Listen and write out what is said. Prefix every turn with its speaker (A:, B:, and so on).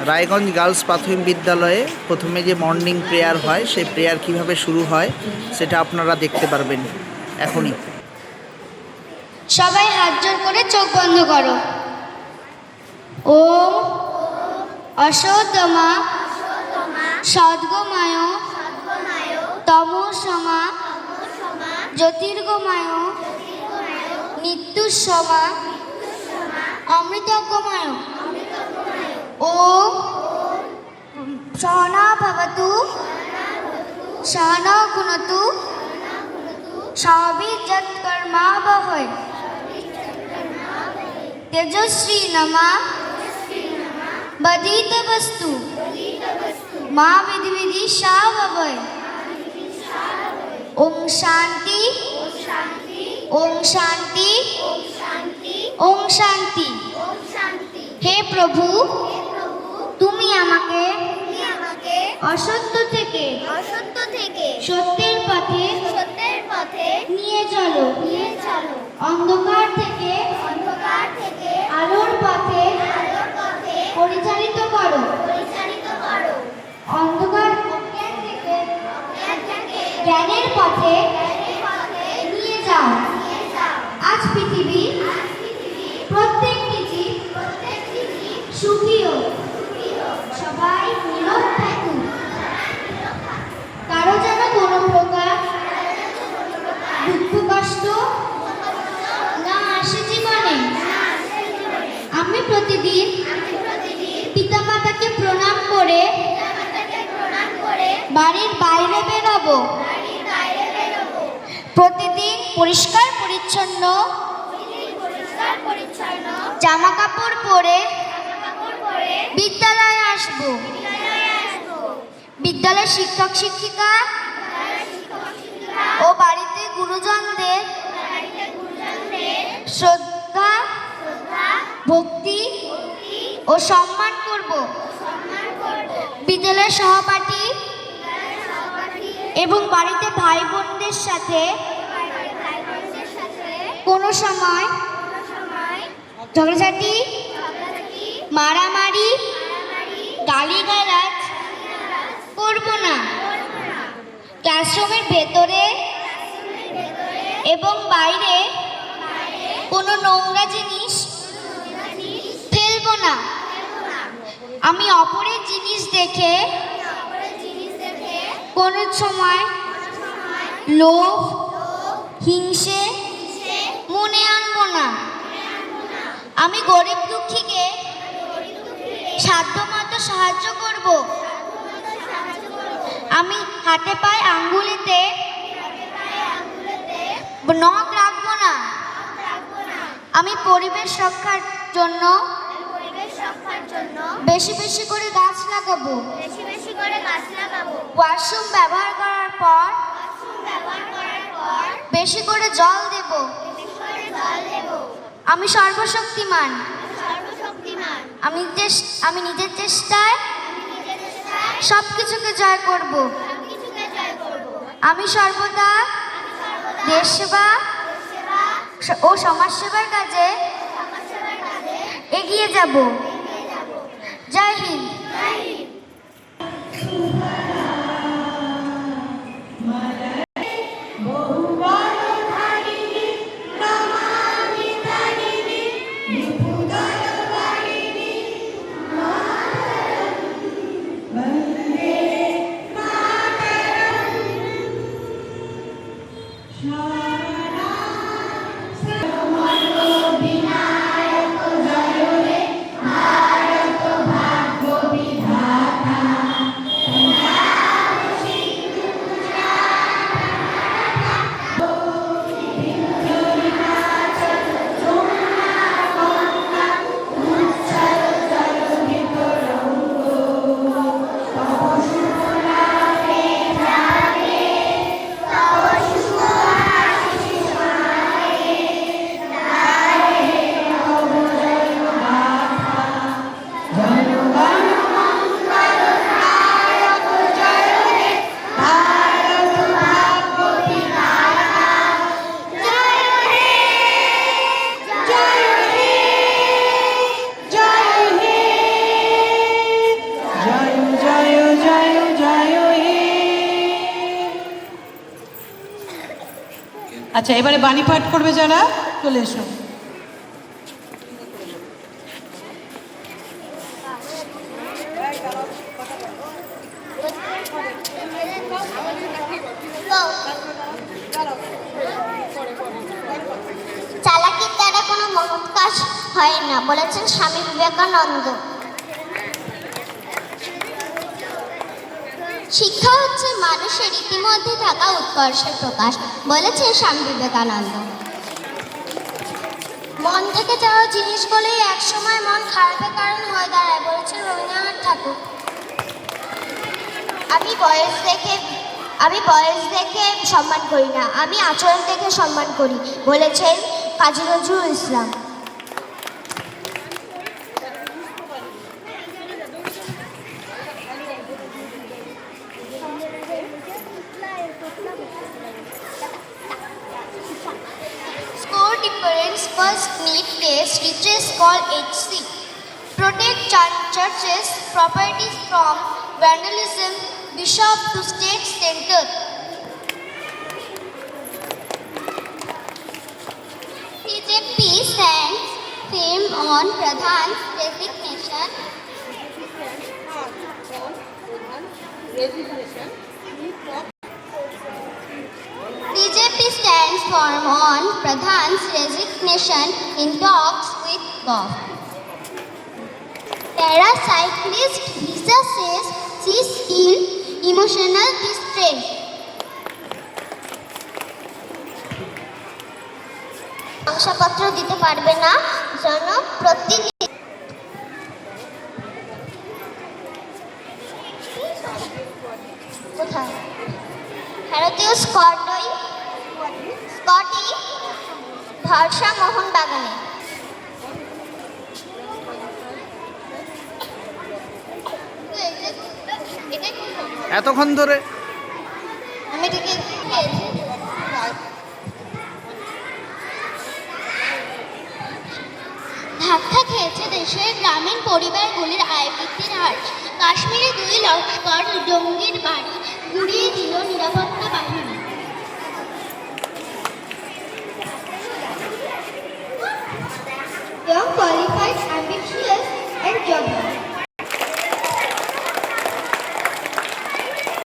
A: Raiganj girls প্রাথমিক বিদ্যালয়ে প্রথমে যে মর্নিং প্রেয়ার হয় সেই প্রেয়ার কিভাবে শুরু হয় সেটা আপনারা দেখতে পারবেন এখনই।
B: সবাই হাত জোর করে চোখ বন্ধ করো। ওম অসতমা সদ্গমায় তমসমা জ্যোতির্গমায় নিত্যুসমা অমৃতগমায়। ওম সহনা ভবতু সহনৌ ভুনক্তু সবির্যৎকর্মাবহৈ তেজস্বী নমা বদিতবস্তু মা বিদ্বিষাবহৈ। ওম শান্তি ওম শান্তি ওম শান্তি। হে প্রভু, তুমি আমাকে অসত্য থেকে সত্যের পথে নিয়ে চলো। অন্ধকার থেকে আলোর পথে পরিচালিত করো। অন্ধকার অজ্ঞান থেকে জ্ঞানের পথে নিয়ে যাও। আজ পৃথিবী প্রত্যেকটি জীব সুখী হোক, সবাই নীরব থাকুক, কারো যেন কোনো প্রকার দুঃখ কষ্ট না আসে জীবনে। আমি প্রতিদিন পিতামাতাকে প্রণাম করে বাড়ির বাইরে বেরোবো। প্রতিদিন পরিষ্কার পরিচ্ছন্ন জামা কাপড় পরে বিদ্যালয়ে আসবো। বিদ্যালয়ের শিক্ষক শিক্ষিকা ও বাড়িতে গুরুজনদের শ্রদ্ধা ভক্তি ও সম্মান করব। বিদ্যালয়ের সহপাঠী এবং বাড়িতে ভাই বোনদের সাথে কোনো সময় ঝগড়াঝাটি মারামারি গালিগালাজ করব না। ক্লাসরুমের ভেতরে এবং বাইরে কোনো নোংরা জিনিস ফেলব না। আমি অপরের জিনিস দেখে কোনো সময় লোভ হিংসে মনে আনবো না। আমি গরিব দুঃখীকে সাধ্যমতো সাহায্য করব। আমি হাতে পায়ে আঙ্গুলিতে নখ রাখবো না। আমি পরিবেশ রক্ষার জন্য বেশি বেশি করে গাছ লাগাবো। ওয়াশরুম ব্যবহার করার পর বেশি করে জল দেব। আমি সর্বশক্তিমান। আমি নিজের চেষ্টায় সবকিছুকে জয় করব। আমি সর্বদা দেশ সেবা ও সমাজ সেবার কাজে এগিয়ে যাব। জয় হিন্দ।
C: বিনায়ক জয় রে আচ্ছা, এবারে বাণী পাঠ করবে যারা, চলে এসো।
B: চালাকির দ্বারা কোনো মহৎ কাজ হয় না, বলেছেন স্বামী বিবেকানন্দ। শিক্ষা হচ্ছে মানুষের ইতিমধ্যে থাকা উৎকর্ষের প্রকাশ, বলেছে স্বামী বিবেকানন্দ। মন থেকে যাওয়া জিনিসগুলোই একসময় মন খারাপের কারণ হয়ে দাঁড়ায়, বলেছেন রবীন্দ্রনাথ ঠাকুর। আমি বয়স দেখে সম্মান করি না, আমি আচরণ দেখে সম্মান করি, বলেছেন Kazi Nazrul Islam. Score difference first need test, which is called HC. Protect churches' properties from vandalism, bishop to state center. BJP stands firm on Pradhan's resignation. BJP stands firm on Pradhan's resignation in talks with Gov. Paracyclist Lisa says she's in emotional distress. শংসাপত্র দিতে পারবে না জনপ্রতিনিধি। কোথায়? ভারতীয় Scotty ভরসা মোহন বাগানে।
A: এতক্ষণ ধরে
B: আমি এটাকে ধাক্কা খেয়েছে দেশের গ্রামীণ পরিবারগুলির আয় বৃদ্ধির হার। কাশ্মীরে 2 লস্কর জঙ্গির বাড়ি গুড়িয়ে দিল নিরাপত্তা বাহিনী।